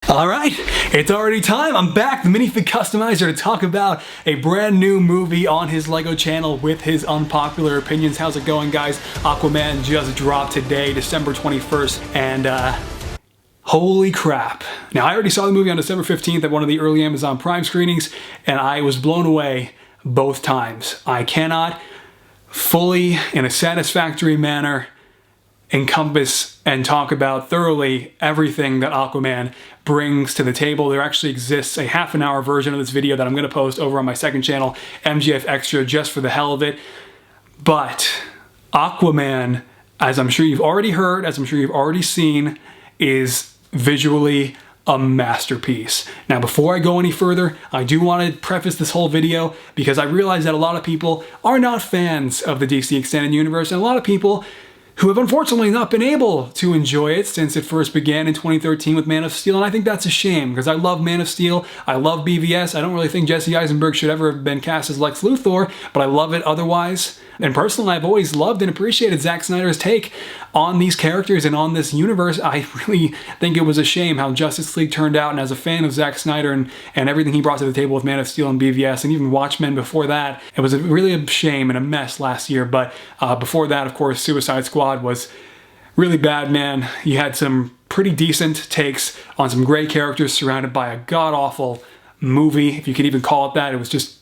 Alright, it's already time. I'm back, the Minifig Customizer, to talk about a brand new movie on his LEGO channel with his unpopular opinions. How's it going, guys? Aquaman just dropped today, December 21st, and holy crap. Now, I already saw the movie on December 15th at one of the early Amazon Prime screenings, and I was blown away both times. I cannot fully, in a satisfactory manner, encompass and talk about thoroughly everything that Aquaman brings to the table. There actually exists a half-an-hour version of this video that I'm going to post over on my second channel, MGF Extra, just for the hell of it. But Aquaman, as I'm sure you've already heard, as I'm sure you've already seen, is visually a masterpiece. Now, before I go any further, I do want to preface this whole video because I realize that a lot of people are not fans of the DC Extended Universe, and a lot of people who have unfortunately not been able to enjoy it since it first began in 2013 with Man of Steel, and I think that's a shame, because I love Man of Steel, I love BVS, I don't really think Jesse Eisenberg should ever have been cast as Lex Luthor, but I love it otherwise. And personally, I've always loved and appreciated Zack Snyder's take on these characters and on this universe. I really think it was a shame how Justice League turned out, and as a fan of Zack Snyder and everything he brought to the table with Man of Steel and BVS, and even Watchmen before that, it was really a shame and a mess last year. But before that, of course, Suicide Squad was really bad, man. You had some pretty decent takes on some great characters surrounded by a god-awful movie, if you could even call it that. It was just,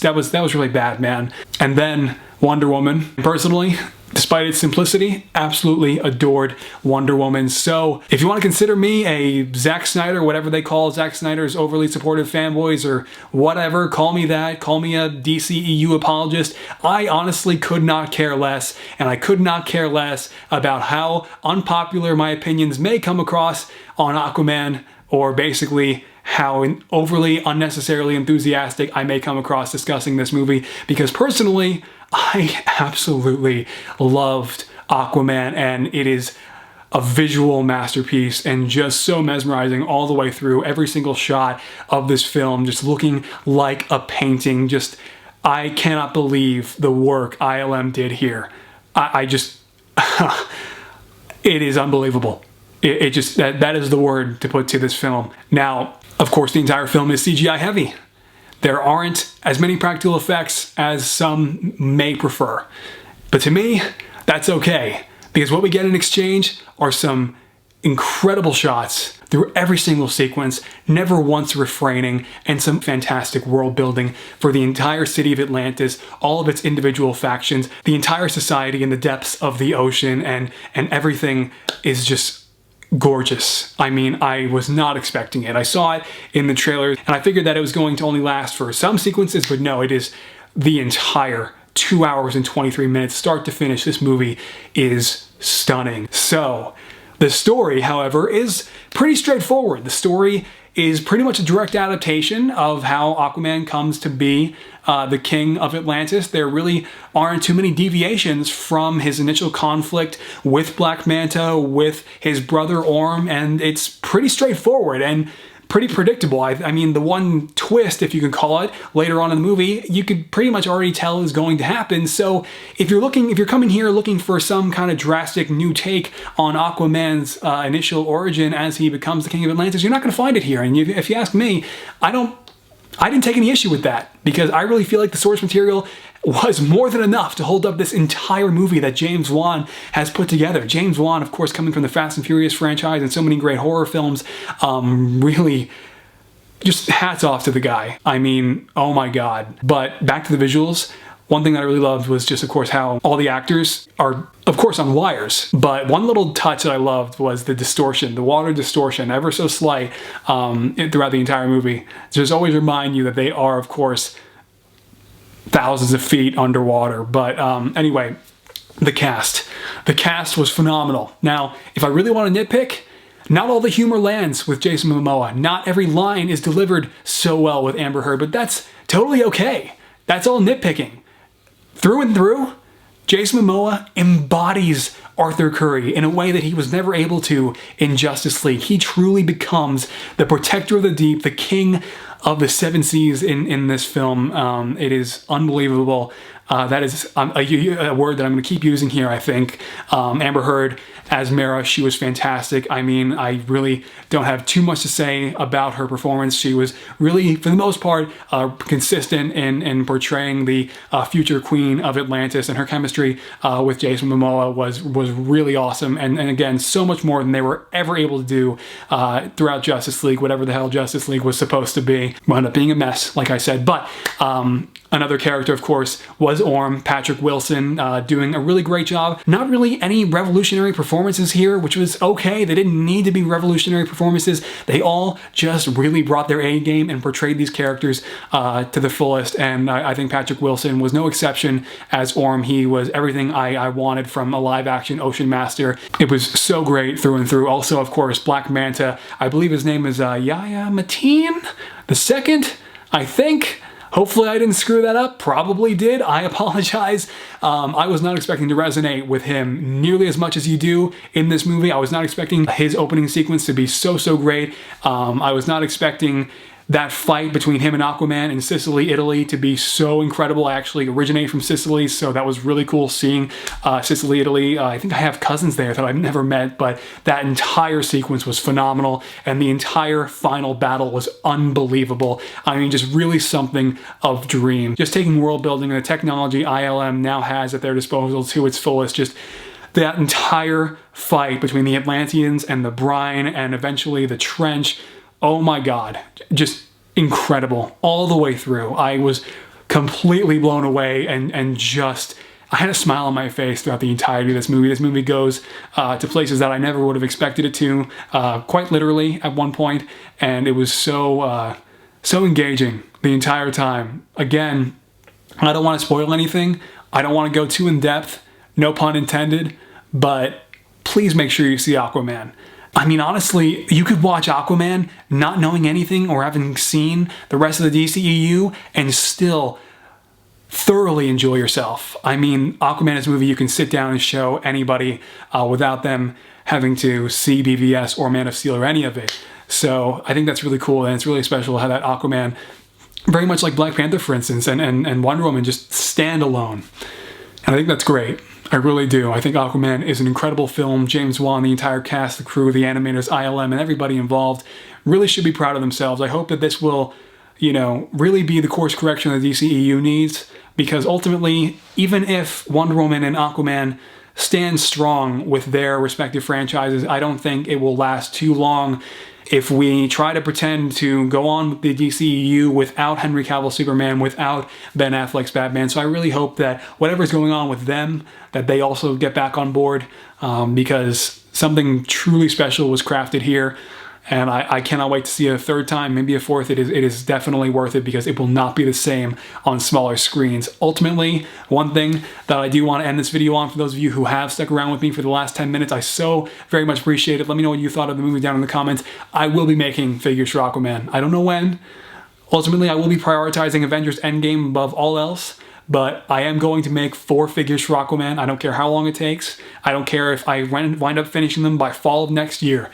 that was really bad, man. And then Wonder Woman. Personally, despite its simplicity, absolutely adored Wonder Woman. So if you want to consider me a Zack Snyder, whatever they call Zack Snyder's overly supportive fanboys or whatever, call me that, call me a DCEU apologist, I honestly could not care less, and I could not care less about how unpopular my opinions may come across on Aquaman, or basically how overly unnecessarily enthusiastic I may come across discussing this movie, because personally, I absolutely loved Aquaman, and it is a visual masterpiece and just so mesmerizing all the way through. Every single shot of this film just looking like a painting. Just, I cannot believe the work ILM did here. I just, it is unbelievable. It just, that is the word to put to this film. Now, of course, the entire film is CGI heavy. There aren't as many practical effects as some may prefer. But to me, that's okay, because what we get in exchange are some incredible shots through every single sequence, never once refraining, and some fantastic world building for the entire city of Atlantis, all of its individual factions, the entire society in the depths of the ocean, and everything is just gorgeous. I mean, I was not expecting it. I saw it in the trailers, and I figured that it was going to only last for some sequences, but no, it is the entire 2 hours and 23 minutes, start to finish. This movie is stunning. So, the story, however, is pretty straightforward. The story is pretty much a direct adaptation of how Aquaman comes to be the king of Atlantis. There really aren't too many deviations from his initial conflict with Black Manta, with his brother Orm, and it's pretty straightforward and pretty predictable. I mean, the one twist, if you can call it, later on in the movie, you could pretty much already tell is going to happen. So if you're coming here looking for some kind of drastic new take on Aquaman's initial origin as he becomes the king of Atlantis, you're not going to find it here. And if you ask me, I didn't take any issue with that, because I really feel like the source material was more than enough to hold up this entire movie that James Wan has put together. James Wan, of course, coming from the Fast and Furious franchise and so many great horror films, really just hats off to the guy. I mean, oh my God. But back to the visuals. One thing that I really loved was just, of course, how all the actors are, of course, on wires. But one little touch that I loved was the distortion, the water distortion, ever so slight throughout the entire movie. Just always remind you that they are, of course, thousands of feet underwater. But anyway, the cast. The cast was phenomenal. Now, if I really want to nitpick, not all the humor lands with Jason Momoa. Not every line is delivered so well with Amber Heard, but that's totally okay. That's all nitpicking. Through and through, Jason Momoa embodies Arthur Curry in a way that he was never able to in Justice League. He truly becomes the protector of the deep, the king of the seven seas in this film. It is unbelievable. That is a word that I'm going to keep using here, I think. Amber Heard as Mera, she was fantastic. I mean, I really don't have too much to say about her performance. She was really, for the most part, consistent in portraying the future queen of Atlantis, and her chemistry with Jason Momoa was really awesome. And again, so much more than they were ever able to do throughout Justice League, whatever the hell Justice League was supposed to be. Wound up being a mess, like I said. But another character, of course, was Orm, Patrick Wilson, doing a really great job. Not really any revolutionary performances here, which was okay. They didn't need to be revolutionary performances. They all just really brought their A game and portrayed these characters to the fullest. And I think Patrick Wilson was no exception as Orm. He was everything I wanted from a live-action Ocean Master. It was so great through and through. Also, of course, Black Manta. I believe his name is Yahya Mateen II, I think. Hopefully I didn't screw that up. Probably did. I apologize. I was not expecting to resonate with him nearly as much as you do in this movie. I was not expecting his opening sequence to be so great. I was not expecting that fight between him and Aquaman in Sicily, Italy to be so incredible. I actually originate from Sicily, so that was really cool seeing Sicily, Italy. I think I have cousins there that I've never met, but that entire sequence was phenomenal, and the entire final battle was unbelievable. I mean, just really something of dream. Just taking world building and the technology ILM now has at their disposal to its fullest, just that entire fight between the Atlanteans and the brine and eventually the trench. Oh my God, just incredible all the way through. I was completely blown away and just, I had a smile on my face throughout the entirety of this movie. This movie goes to places that I never would have expected it to, quite literally at one point, and it was so engaging the entire time. Again, I don't want to spoil anything. I don't want to go too in depth, no pun intended, but please make sure you see Aquaman. I mean, honestly, you could watch Aquaman not knowing anything or having seen the rest of the DCEU and still thoroughly enjoy yourself. I mean, Aquaman is a movie you can sit down and show anybody without them having to see BVS or Man of Steel or any of it. So I think that's really cool, and it's really special how that Aquaman, very much like Black Panther, for instance, and Wonder Woman, just stand alone. And I think that's great. I really do. I think Aquaman is an incredible film. James Wan, the entire cast, the crew, the animators, ILM, and everybody involved really should be proud of themselves. I hope that this will, you know, really be the course correction that DCEU needs, because ultimately, even if Wonder Woman and Aquaman stand strong with their respective franchises, I don't think it will last too long if we try to pretend to go on with the DCEU without Henry Cavill Superman, without Ben Affleck's Batman. So I really hope that whatever's going on with them, that they also get back on board, because something truly special was crafted here. And I cannot wait to see it a third time, maybe a fourth. It is definitely worth it, because it will not be the same on smaller screens. Ultimately, one thing that I do want to end this video on, for those of you who have stuck around with me for the last 10 minutes, I so very much appreciate it. Let me know what you thought of the movie down in the comments. I will be making figures for Aquaman. I don't know when. Ultimately, I will be prioritizing Avengers Endgame above all else. But I am going to make 4 figures for Aquaman. I don't care how long it takes. I don't care if I wind up finishing them by fall of next year.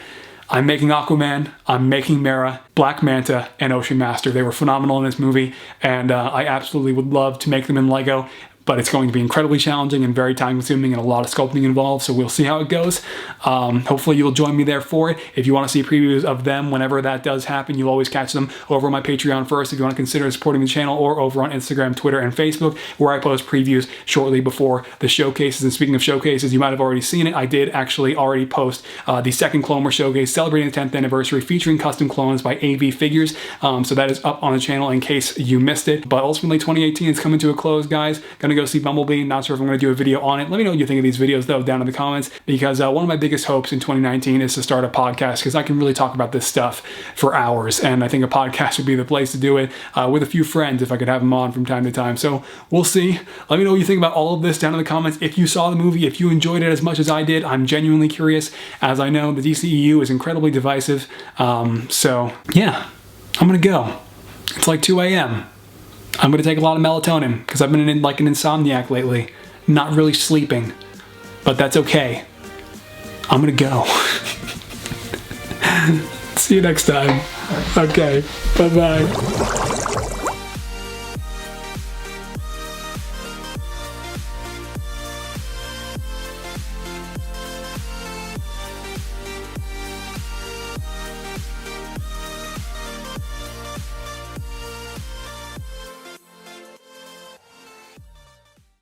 I'm making Aquaman, I'm making Mera, Black Manta, and Ocean Master. They were phenomenal in this movie, and I absolutely would love to make them in Lego, but it's going to be incredibly challenging and very time-consuming and a lot of sculpting involved, so we'll see how it goes. Hopefully you'll join me there for it. If you want to see previews of them whenever that does happen, you'll always catch them over on my Patreon first if you want to consider supporting the channel, or over on Instagram, Twitter, and Facebook, where I post previews shortly before the showcases. And speaking of showcases, you might have already seen it. I did actually already post the second Clone Wars showcase celebrating the 10th anniversary, featuring custom clones by AV Figures. So that is up on the channel in case you missed it. But ultimately, 2018 is coming to a close, guys. Gonna go see Bumblebee. Not sure if I'm going to do a video on it. Let me know what you think of these videos, though, down in the comments, because one of my biggest hopes in 2019 is to start a podcast, because I can really talk about this stuff for hours, and I think a podcast would be the place to do it with a few friends if I could have them on from time to time. So we'll see. Let me know what you think about all of this down in the comments. If you saw the movie, if you enjoyed it as much as I did, I'm genuinely curious, as I know the DCEU is incredibly divisive. So yeah, I'm going to go. It's like 2 a.m. I'm going to take a lot of melatonin, because I've been like an insomniac lately. Not really sleeping. But that's okay. I'm going to go. See you next time. Okay. Bye-bye.